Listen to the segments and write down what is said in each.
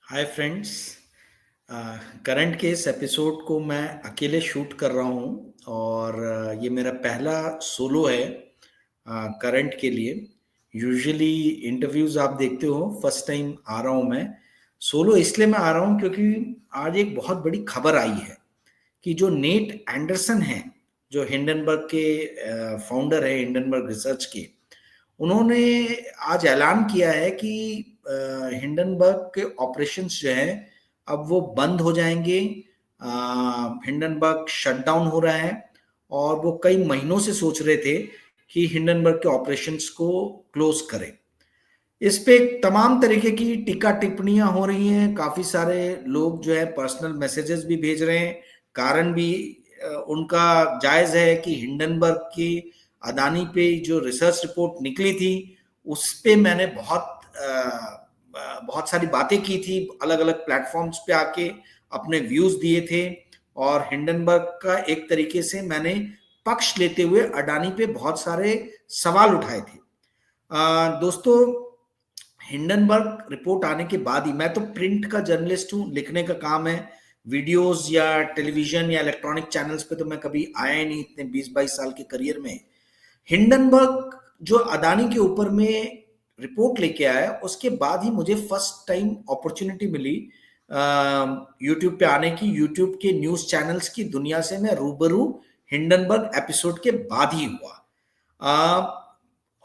Hi friends. Current के इस episode को मैं अकेले शूट कर रहा हूँ और ये मेरा पहला सोलो है करंट के लिए। यूजुअली इंटरव्यूज आप देखते हो, फर्स्ट टाइम आ रहा हूँ मैं सोलो। इसलिए मैं आ रहा हूँ क्योंकि आज एक बहुत बड़ी खबर आई है कि जो नेट एंडरसन है, जो हिंडनबर्ग के फाउंडर है, हिंडनबर्ग रिसर्च के, उन्होंने आज ऐलान किया है कि हिंडनबर्ग के ऑपरेशंस जो है अब वो बंद हो जाएंगे। हिंडनबर्ग शटडाउन हो रहा है और वो कई महीनों से सोच रहे थे कि हिंडनबर्ग के ऑपरेशंस को क्लोज करें। इस पे तमाम तरीके की टीका टिप्पणियां हो रही हैं। काफी सारे लोग जो है पर्सनल मैसेजेस भी भेज रहे हैं। कारण भी उनका जायज है कि हिंडनबर्ग की अदानी पे जो रिसर्च रिपोर्ट निकली थी उस पे मैंने बहुत सारी बातें की थी, अलग अलग प्लेटफॉर्म्स पे आके अपने व्यूज दिए थे और हिंडनबर्ग का एक तरीके से मैंने पक्ष लेते हुए अडानी पे बहुत सारे सवाल उठाए थे। दोस्तों, हिंडनबर्ग रिपोर्ट आने के बाद ही, मैं तो प्रिंट का जर्नलिस्ट हूं, लिखने का काम है। वीडियोस या टेलीविजन या इलेक्ट्रॉनिक चैनल्स पे तो मैं कभी आया ही नहीं इतने 20-22 साल के करियर में। हिंडनबर्ग जो अदानी के ऊपर में रिपोर्ट लेके आया, उसके बाद ही मुझे फर्स्ट टाइम अपॉर्चुनिटी मिली यूट्यूब पे आने की। यूट्यूब के न्यूज चैनल्स की दुनिया से मैं रूबरू हिंडनबर्ग एपिसोड के बाद ही हुआ।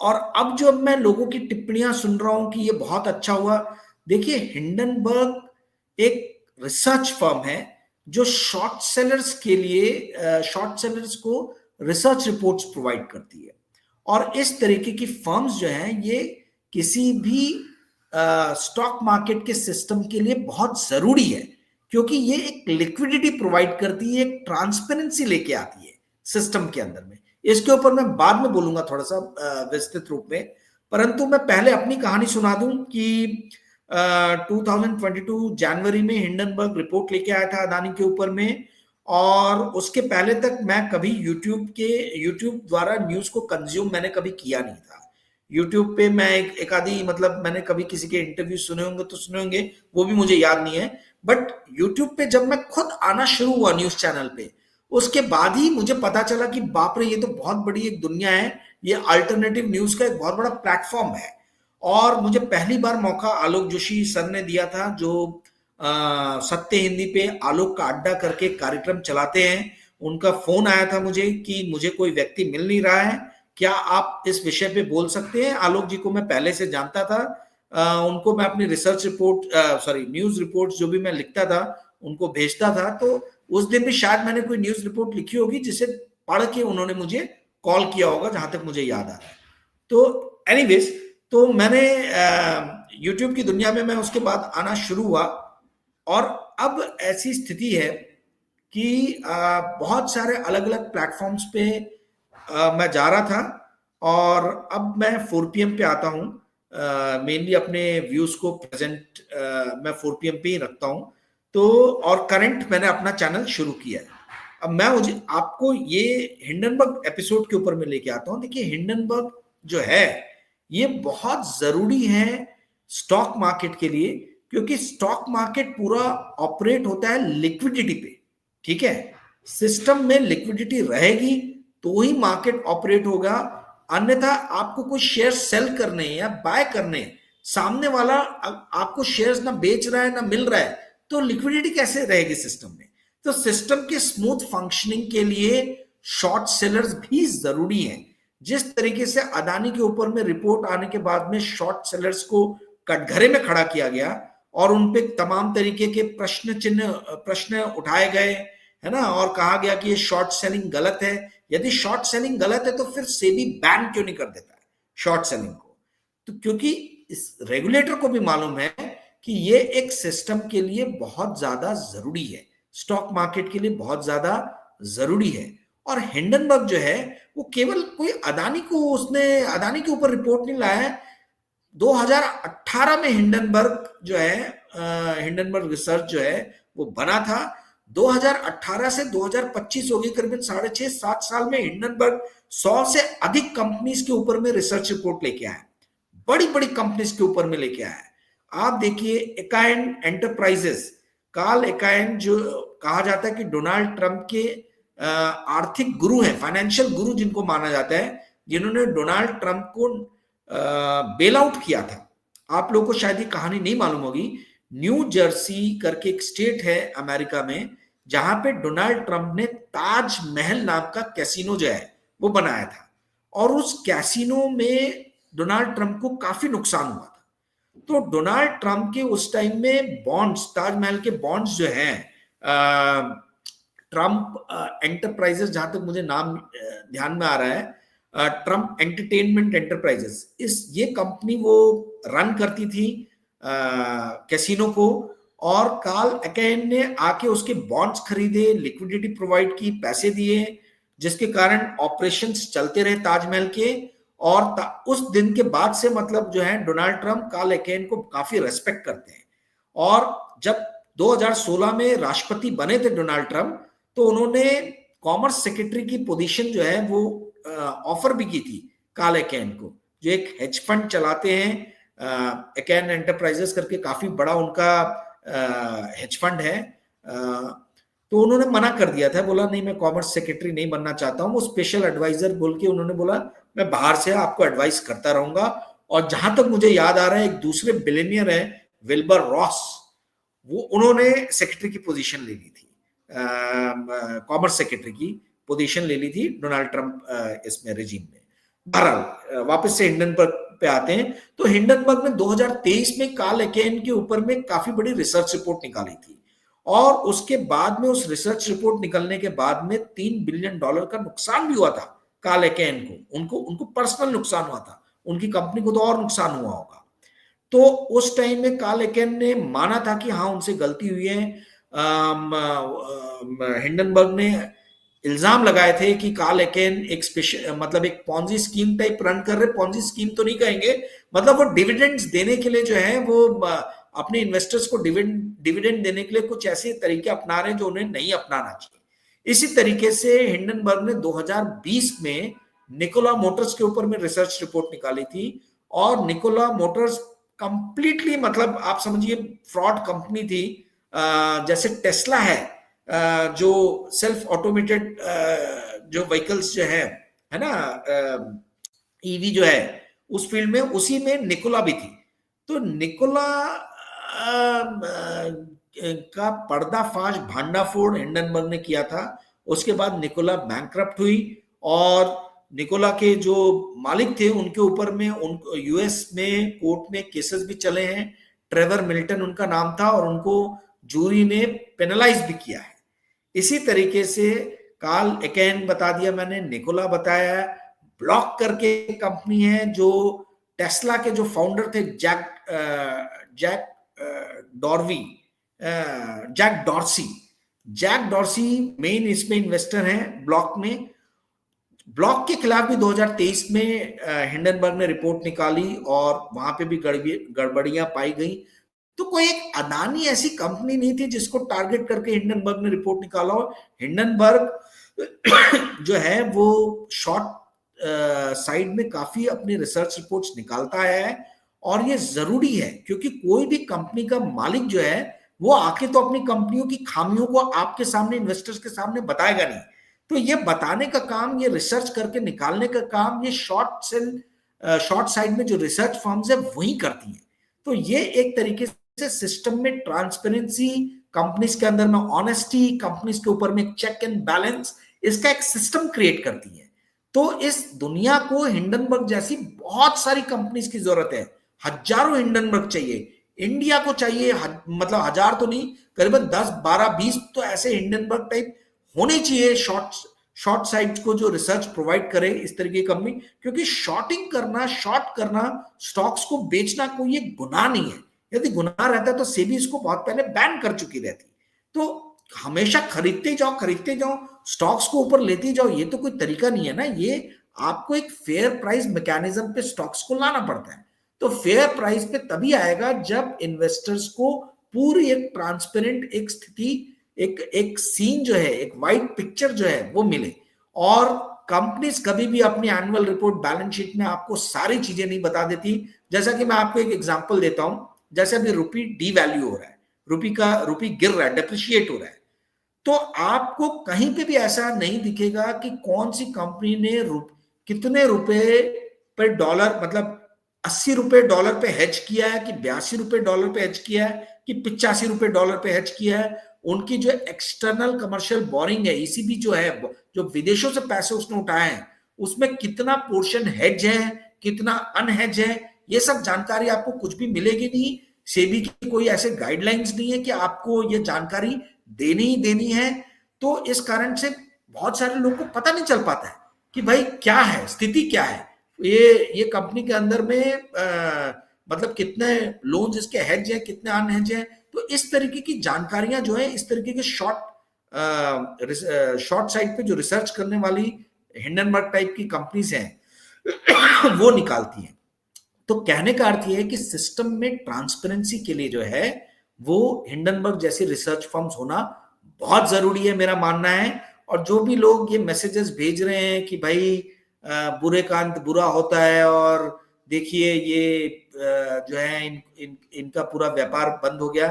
और अब जो मैं लोगों की टिप्पणियां सुन रहा हूं कि ये बहुत अच्छा हुआ। देखिए, हिंडनबर्ग एक रिसर्च फर्म है जो शॉर्ट सेलर्स के लिए, शॉर्ट सेलर्स को रिसर्च रिपोर्ट्स प्रोवाइड करती है। और इस तरीके की फर्म्स जो हैं ये किसी भी स्टॉक मार्केट के सिस्टम के लिए बहुत जरूरी है, क्योंकि ये एक लिक्विडिटी प्रोवाइड करती है, एक ट्रांसपेरेंसी लेके आती है सिस्टम के अंदर में। इसके ऊपर मैं बाद में बोलूंगा थोड़ा सा विस्तृत रूप में, परंतु मैं पहले अपनी कहानी सुना दूं कि 2022 जनवरी में हिंडनबर्ग रिपोर्ट लेके आया था अदानी के ऊपर में। और उसके पहले तक मैं कभी यूट्यूब द्वारा न्यूज को कंज्यूम मैंने कभी किया नहीं था। यूट्यूब पे मैं एक आधी, मतलब मैंने कभी किसी के इंटरव्यू सुने होंगे तो सुने होंगे, वो भी मुझे याद नहीं है। बट यूट्यूब पे जब मैं खुद आना शुरू हुआ न्यूज चैनल पे, उसके बाद ही मुझे पता चला कि बाप रे, ये तो बहुत बड़ी एक दुनिया है, ये अल्टरनेटिव न्यूज का एक बहुत बड़ा प्लेटफॉर्म है। और मुझे पहली बार मौका आलोक जोशी सर ने दिया था, जो सत्य हिंदी पे आलोक का अड्डा करके कार्यक्रम चलाते हैं। उनका फोन आया था मुझे कि मुझे कोई व्यक्ति मिल नहीं रहा है, क्या आप इस विषय पे बोल सकते हैं। आलोक जी को मैं पहले से जानता था। उनको मैं अपनी research report, sorry news report जो भी मैं लिखता था उनको भेजता था। तो उस दिन भी शायद मैंने कोई न्यूज रिपोर्ट लिखी होगी जिसे पढ़ के उन्होंने मुझे कॉल किया होगा, जहां तक मुझे याद आ रहा है। तो एनीवेज, तो मैंने यूट्यूब की दुनिया में मैं उसके बाद आना शुरू हुआ। और अब ऐसी स्थिति है कि बहुत सारे अलग अलग प्लेटफॉर्म्स पे मैं जा रहा था और अब मैं 4 PM पे आता हूँ। मेनली अपने व्यूज को प्रेजेंट मैं 4 PM पे ही रखता हूँ। तो और करंट मैंने अपना चैनल शुरू किया है। अब मैं मुझे आपको ये हिंडनबर्ग एपिसोड के ऊपर में लेके आता हूँ। देखिए, हिंडनबर्ग जो है ये बहुत जरूरी है स्टॉक मार्केट के लिए, क्योंकि स्टॉक मार्केट पूरा ऑपरेट होता है लिक्विडिटी पे। ठीक है, सिस्टम में लिक्विडिटी रहेगी तो ही मार्केट ऑपरेट होगा। अन्यथा आपको कोई शेयर सेल करने या बाय करने, सामने वाला आपको शेयर्स ना बेच रहा है ना मिल रहा है, तो लिक्विडिटी कैसे रहेगी सिस्टम में। तो सिस्टम के स्मूथ फंक्शनिंग के लिए शॉर्ट सेलर्स भी जरूरी हैं। जिस तरीके से अदानी के ऊपर में रिपोर्ट आने के बाद में शॉर्ट सेलर्स को कटघरे में खड़ा किया गया और उन पे तमाम तरीके के प्रश्न उठाए गए, है ना, और कहा गया कि ये शॉर्ट सेलिंग गलत है। यदि शॉर्ट सेलिंग गलत है तो फिर सेबी बैन क्यों नहीं कर देता है शॉर्ट सेलिंग को। तो क्योंकि इस रेगुलेटर को भी मालूम है कि ये एक सिस्टम के लिए बहुत ज्यादा जरूरी है, स्टॉक मार्केट के लिए बहुत ज्यादा जरूरी है। और हिंडनबर्ग जो है वो केवल कोई अदानी को, उसने अदानी के ऊपर रिपोर्ट नहीं लाया है। 2018 में हिंडनबर्ग जो है, हिंडनबर्ग रिसर्च जो है वो बना था। 2018 से 2025 होगी, करीबन 6.5-7 साल में हिंडनबर्ग 100 से अधिक कंपनीज के ऊपर में रिसर्च रिपोर्ट लेके आया, बड़ी बड़ी कंपनीज के ऊपर में लेके आया है। आप देखिए एकायन एंटरप्राइजेस, कार्ल एकायन जो कहा जाता है कि डोनाल्ड ट्रंप के आर्थिक गुरु हैं, फाइनेंशियल गुरु जिनको माना जाता है, जिन्होंने डोनाल्ड ट्रंप को बेल आउट किया था। आप लोगों को शायद ये कहानी नहीं मालूम होगी। न्यू जर्सी करके एक स्टेट है अमेरिका में, जहां पे डोनाल्ड ट्रंप ने ताज महल नाम का कैसीनो जो है वो बनाया था, और उस कैसीनो में डोनाल्ड ट्रंप को काफी नुकसान हुआ था। तो डोनाल्ड ट्रंप के उस टाइम में बॉन्ड्स, ताजमहल के बॉन्ड्स जो हैं, ट्रंप एंटरप्राइजेस, जहां तक मुझे नाम ध्यान में आ रहा है, ट्रंप एंटरटेनमेंट एंटरप्राइजेस, इस ये कंपनी वो रन करती थी कैसीनो को, और कार्ल एकेन ने आके उसके बॉन्ड्स खरीदे, लिक्विडिटी प्रोवाइड की, पैसे दिए, जिसके कारण ऑपरेशंस चलते रहे ताजमहल के। और उस दिन के बाद से मतलब जो है डोनाल्ड ट्रंप कार्ल एकेन को काफी रेस्पेक्ट करते हैं। और जब 2016 में राष्ट्रपति बने थे डोनाल्ड ट्रंप, तो उन्होंने कॉमर्स सेक्रेटरी की पोजीशन जो है वो ऑफर भी की थी कार्ल एकेन को, जो एक हेज फंड चलाते हैं, एकेन एंटरप्राइजेस करके, काफी बड़ा उनका हेज फंड है। तो उन्होंने मना कर दिया था, बोला नहीं मैं कॉमर्स सेक्रेटरी नहीं बनना चाहता हूं, वो स्पेशल एडवाइजर बोल के उन्होंने बोला मैं बाहर से आपको एडवाइस करता रहूंगा। और जहां तक मुझे याद आ रहा है, एक दूसरे बिलियनियर है विल्बर रॉस, वो उन्होंने सेक्रेटरी की पोजीशन ले ली थी, कॉमर्स सेक्रेटरी की पोजीशन ले ली थी डोनाल्ड ट्रंप इसमें रेजिम में। बहरहाल वापस से हिंडनबर्ग पे आते हैं। तो हिंडनबर्ग ने 2023 में कार्ल एकेन के ऊपर में काफी बड़ी रिसर्च रिपोर्ट निकाली थी, और उसके बाद में उस रिसर्च रिपोर्ट निकलने के बाद में $3 बिलियन का नुकसान भी हुआ था कार्ल एकेन को। उनको पर्सनल नुकसान हुआ था, उनकी कंपनी को तो और नुकसान हुआ होगा। तो उस टाइम में कार्ल एकेन ने माना था कि हाँ उनसे गलती हुई है। हिंडनबर्ग ने इल्जाम लगाए थे कि कार्ल एकेन एक स्पेशल मतलब एक पॉन्जी स्कीम टाइप रन कर रहे, पॉन्जी स्कीम तो नहीं कहेंगे, मतलब वो डिविडेंड्स देने के लिए जो है वो अपने इन्वेस्टर्स को डिविडेंड देने के लिए कुछ ऐसे तरीके अपना रहे हैं जो उन्हें नहीं अपनाना चाहिए। इसी तरीके से हिंडनबर्ग ने 2020 में निकोला मोटर्स के ऊपर में रिसर्च रिपोर्ट निकाली थी, और निकोला मोटर्स कंप्लीटली मतलब आप समझिए फ्रॉड कंपनी थी। जैसे टेस्ला है, जो सेल्फ ऑटोमेटेड जो व्हीकल्स जो है ना, ईवी जो है उस फील्ड में, उसी में निकोला भी थी। तो निकोला का पर्दाफाश, भांडाफोड़ हिंडनबर्ग ने किया था। उसके बाद निकोला बैंकरप्ट हुई, और निकोला के जो मालिक थे उनके ऊपर में उन यूएस में कोर्ट में केसेस भी चले हैं। ट्रेवर मिल्टन उनका नाम था, और उनको जूरी ने पेनलाइज भी किया है। इसी तरीके से कार्ल एकेन बता दिया मैंने, निकोला बताया, ब्लॉक करके कंपनी है जो टेस्ला के जो फाउंडर थे जैक डॉर्सी मेन इसमें इन्वेस्टर हैं ब्लॉक में। ब्लॉक के खिलाफ भी 2023 में हिंडनबर्ग ने रिपोर्ट निकाली, और वहां पे भी गड़बड़ियां पाई गई। तो कोई एक अदानी ऐसी कंपनी नहीं थी जिसको टारगेट करके हिंडनबर्ग ने रिपोर्ट निकाला हो। हिंडनबर्ग जो है वो शॉर्ट साइड में काफी अपनी रिसर्च रिपोर्ट्स निकालता है, और ये जरूरी है क्योंकि कोई भी कंपनी का मालिक जो है वो आके तो अपनी कंपनियों की खामियों को आपके सामने, इन्वेस्टर्स के सामने बताएगा नहीं। तो ये बताने का काम, ये रिसर्च करके निकालने का काम, ये शॉर्ट साइड में जो रिसर्च फर्म्स है वही करती है। तो ये एक तरीके से सिस्टम में ट्रांसपेरेंसी, कंपनीज के अंदर में ऑनेस्टी, कंपनीज के ऊपर में चेक एंड बैलेंस, इसका एक सिस्टम क्रिएट करती है। तो इस दुनिया को हिंडनबर्ग जैसी बहुत सारी कंपनीज की जरूरत है, हजारों हिंडनबर्ग चाहिए, इंडिया को चाहिए, मतलब हजार तो नहीं, करीबन 10, 12, 20 तो ऐसे हिंडनबर्ग टाइप होने चाहिए शॉर्ट साइड को जो रिसर्च प्रोवाइड करे इस तरीके की कंपनी। क्योंकि शॉर्टिंग करना, शॉर्ट करना, स्टॉक्स को बेचना कोई एक गुनाह नहीं है। यदि गुनाह रहता तो सेबी इसको बहुत पहले बैन कर चुकी रहती। तो हमेशा खरीदते जाओ, स्टॉक्स को ऊपर लेते जाओ, ये तो कोई तरीका नहीं है ना। ये आपको एक फेयर प्राइस मैकेनिज्म पे स्टॉक्स को लाना पड़ता है। तो फेयर प्राइस पे तभी आएगा जब इन्वेस्टर्स को पूरी एक ट्रांसपेरेंट एक स्थिति, एक सीन जो है, एक वाइट पिक्चर जो है वो मिले। और कंपनीज कभी भी अपनी एनुअल रिपोर्ट, बैलेंस शीट में आपको सारी चीजें नहीं बता देती। जैसा कि मैं आपको एक एग्जांपल देता हूं, जैसे अभी रुपी डीवैल्यू हो रहा है, रुपी गिर रहा है, डेप्रिशिएट हो रहा है, तो आपको कहीं पे भी ऐसा नहीं दिखेगा कि कौन सी कंपनी ने कितने रुपए पे डॉलर, मतलब 80 रुपए डॉलर पे हेज किया है, कि 82 रुपए डॉलर पे हेज किया है, कि 85 रुपए डॉलर पे हेज किया है। उनकी जो एक्सटर्नल कमर्शियल बोरिंग है, ईसीबी जो है, जो विदेशों से पैसे उसने उठाए हैं, उसमें कितना पोर्शन हेज है, कितना अनहेज है, ये सब जानकारी आपको कुछ भी मिलेगी नहीं। सेबी की कोई ऐसे गाइडलाइंस नहीं है कि आपको ये जानकारी देनी ही देनी है। तो इस कारण से बहुत सारे लोगों को पता नहीं चल पाता है कि भाई क्या है, स्थिति क्या है, ये कंपनी के अंदर में मतलब कितने लोन्स इसके हेज हैं, कितने अनहेज हैं। तो इस तरीके की जानकारियां जो है, इस तरीके के शॉर्ट साइड पे जो रिसर्च करने वाली हिंडनबर्ग टाइप की कंपनीज हैं वो निकालती हैं। तो कहने का अर्थ ये है कि सिस्टम में ट्रांसपेरेंसी के लिए जो है वो हिंडनबर्ग जैसी रिसर्च फर्म्स होना बहुत जरूरी है, मेरा मानना है। और जो भी लोग ये मैसेजेस भेज रहे हैं कि भाई बुरे का अंत बुरा होता है, और देखिए ये जो है इनका पूरा व्यापार बंद हो गया।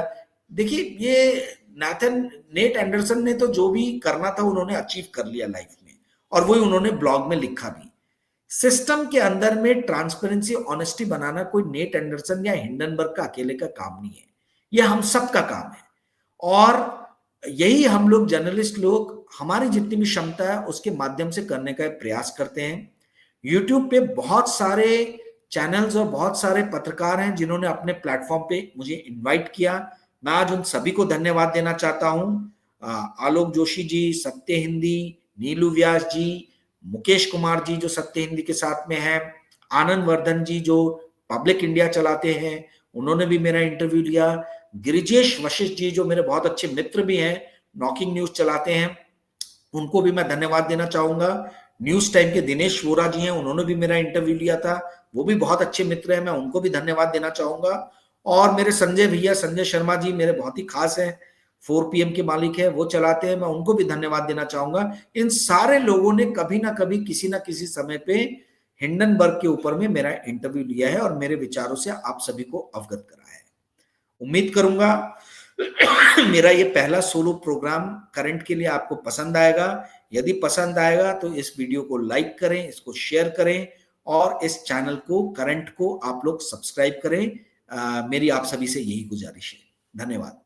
देखिए ये नेट एंडरसन ने तो जो भी करना था उन्होंने अचीव कर लिया लाइफ में, और वही उन्होंने ब्लॉग में लिखा भी। सिस्टम के अंदर में ट्रांसपेरेंसी, ऑनेस्टी बनाना कोई नेट एंडरसन या हिंडनबर्ग का अकेले का काम नहीं है, यह हम सब का काम है। और यही हम लोग जर्नलिस्ट लोग हमारी जितनी भी क्षमता है उसके माध्यम से करने का प्रयास करते हैं। यूट्यूब पे बहुत सारे चैनल्स और बहुत सारे पत्रकार हैं जिन्होंने अपने प्लेटफॉर्म पे मुझे इनवाइट किया। मैं आज उन सभी को धन्यवाद देना चाहता हूं। आलोक जोशी जी, सत्य हिंदी, नीलू व्यास जी, मुकेश कुमार जी जो सत्य हिंदी के साथ में है, आनंद वर्धन जी जो पब्लिक इंडिया चलाते हैं, उन्होंने भी मेरा इंटरव्यू लिया। गिरिजेश वशिष्ठ जी जो मेरे बहुत अच्छे मित्र भी हैं, नॉकिंग न्यूज चलाते हैं, उनको भी मैं धन्यवाद देना चाहूंगा। न्यूज टाइम के दिनेश वोरा जी हैं, उन्होंने भी मेरा इंटरव्यू लिया था, वो भी बहुत अच्छे मित्र हैं, मैं उनको भी धन्यवाद देना चाहूंगा। और मेरे संजय भैया, संजय शर्मा जी मेरे बहुत ही खास हैं, 4PM के मालिक है, वो चलाते हैं, मैं उनको भी धन्यवाद देना चाहूंगा। इन सारे लोगों ने कभी ना कभी किसी ना किसी समय पे हिंडनबर्ग के ऊपर में मेरा इंटरव्यू लिया है और मेरे विचारों से आप सभी को अवगत कराया है। उम्मीद करूंगा मेरा ये पहला सोलो प्रोग्राम करंट के लिए आपको पसंद आएगा। यदि पसंद आएगा तो इस वीडियो को लाइक करें, इसको शेयर करें, और इस चैनल को, करंट को आप लोग सब्सक्राइब करें। मेरी आप सभी से यही गुजारिश है। धन्यवाद।